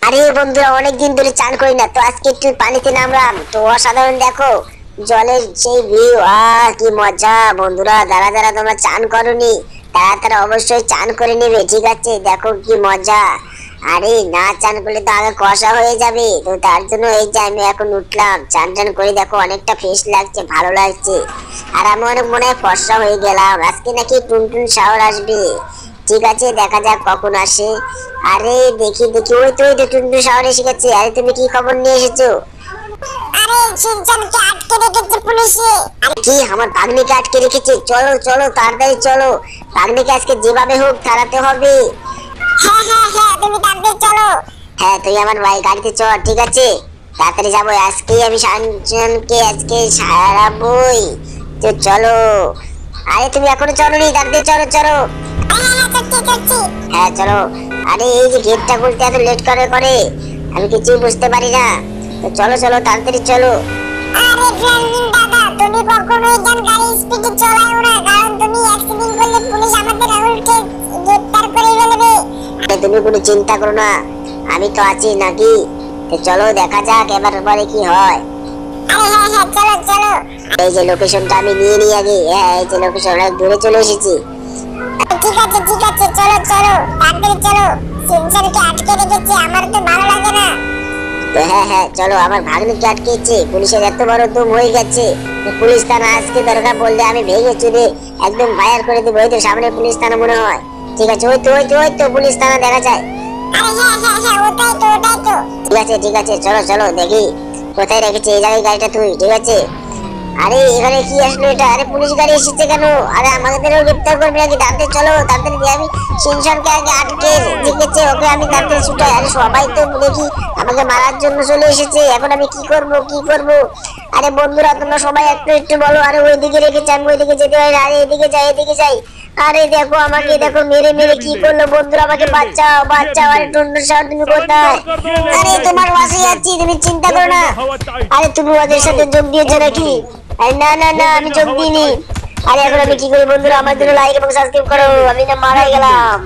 আরে বন্ধুরা অনেকদিন ধরে চান করি না, তো আজকে একটু পানিতে নামলাম। তো অসাধারণ দেখো জলের সেই ভিউ, কি মজা। বন্ধুরা যারা যারা তোমরা চান করনি তারা তারা অবশ্যই চান করে নেবে, ঠিক আছে? দেখো কি মজা। আরে না চান করলে তো আগে কষা হয়ে যাবে, তো তার জন্য এই যে আমি এখন উঠলাম, চান টান করে দেখো অনেকটা ফ্রেশ লাগছে, ভালো লাগছে। আর আমি অনেক মনে হয় ফর্সা হয়ে গেলাম। আজকে নাকি টুনটুন শাওয়ার আসবে, ঠিক আছে দেখা যাক কখন আসে। আরে দেখি দেখি, ওই তো টুনটুন শাওয়ার এসে গেছে। আরে তুমি কি খবর নিয়ে এসেছো? আরে শিনচানকে আটকে রেখেছে পুলিশে। আরে কি আমার ভাগ্নিকে আটকে রেখেছে? চলো চলো তাড়াতাড়ি চলো, ভাগ্নিকে আজকে যেভাবে হোক তাড়াতে হবে। হ্যাঁ হ্যাঁ হ্যাঁ, তুমি তাড়াতাড়ি চলো। হ্যাঁ তুই আমার ভাই গাড়িতে চল, ঠিক আছে? তাড়াতাড়ি যাবো, আজকেই আমি শানচানকে আজকে সারাবই। তো চলো। আরে তুমি এখনো চলোনি, তাড়াতাড়ি চলো চলো। হ্যাঁ হ্যাঁ করছি করছি। হ্যাঁ চলো। আরে এই যে গেটটা খুলতে এত লেট করে করে আমি কিছুই বুঝতে পারি না। তো চলো চলো তাড়াতাড়ি চলো। আরে ফ্রেন্ডিং দাদা, তুমি কখনোই গান গাড়ি স্পিডে চালাও না, কারণ তুমি অ্যাক্সিডেন্ট করলে পুলিশ আমাদের রাহুলকে গ্রেফতার করে ফেলবে। তুমি কোনো চিন্তা করো না, আমি তো আছি নাকি। তো চলো দেখা যাক এবার পরে কি হয়। আরে হ্যাঁ হ্যাঁ চলো চলো। এই যে লোকেশনটা আমি নিয়ে নিই আগে। হ্যাঁ এই যে লোকেশন, অনেক দূরে চলে এসেছি। ঠিক আছে চলো চলো তাড়াতাড়ি চলো। শিনচানকে আটকে রেখেছে, আমার তো ভালো লাগে না। তো হ্যাঁ চলো, আমার ভাগ্নিকে আটকেছে। পুলিশের এত বড় দুম হয়ে গেছে, পুলিশ থানা আজকে দরকার পড়লে আমি ভেঙে চুরে একদম ফায়ার করে দেবো। ওই তো সামনে পুলিশ থানা মনে হয়। ঠিক আছে ওই তো পুলিশ থানা দেখা যায়। আরে হ্যাঁ হ্যাঁ হ্যাঁ, ওটাই তো। ঠিক আছে চলো চলো দেখি কোথায় রেখেছে এই জায়গায় গাড়িটা তুই, ঠিক আছে? আরে এখানে কি আসলো এটা? আরে পুলিশ গাড়ি এসেছে কেন? আরে আমাদেরও গ্রেফতার করবে নাকি? তাড়াতাড়ি চলো, তাড়াতাড়ি দিয়ে আমি শিনশনকে আগে আটকে রেখেছে, ওকে আমি তাড়াতাড়ি ছুটাই। আরে সবাই তো দেখি আমাকে মারার জন্য চলে এসেছে, এখন আমি কি করব? আরে বন্ধুরা তোমরা সবাই একটু একটু বলো। আরে ওইদিকে রেখেছে, আমি ওইদিকে যেতে পারি না। আরে এদিকে যাই। আরে দেখো আমাকে, দেখো মেরে মেরে কি করলো। বন্ধুরা আমাকে বাঁচাও। আরে টুনটুন শাওয়ার তুমি কোথায়? আরে তোমার পাশে যাচ্ছি, তুমি চিন্তা করো না। আরে তুমি ওদের সাথে যোগ দিয়েছো নাকি? আরে না আমি যোগ দিইনি। আরে এখন আমি কি করি বন্ধুরা? আমার জন্য লাইক এবং সাবস্ক্রাইব করো, আমি না মারা গেলাম।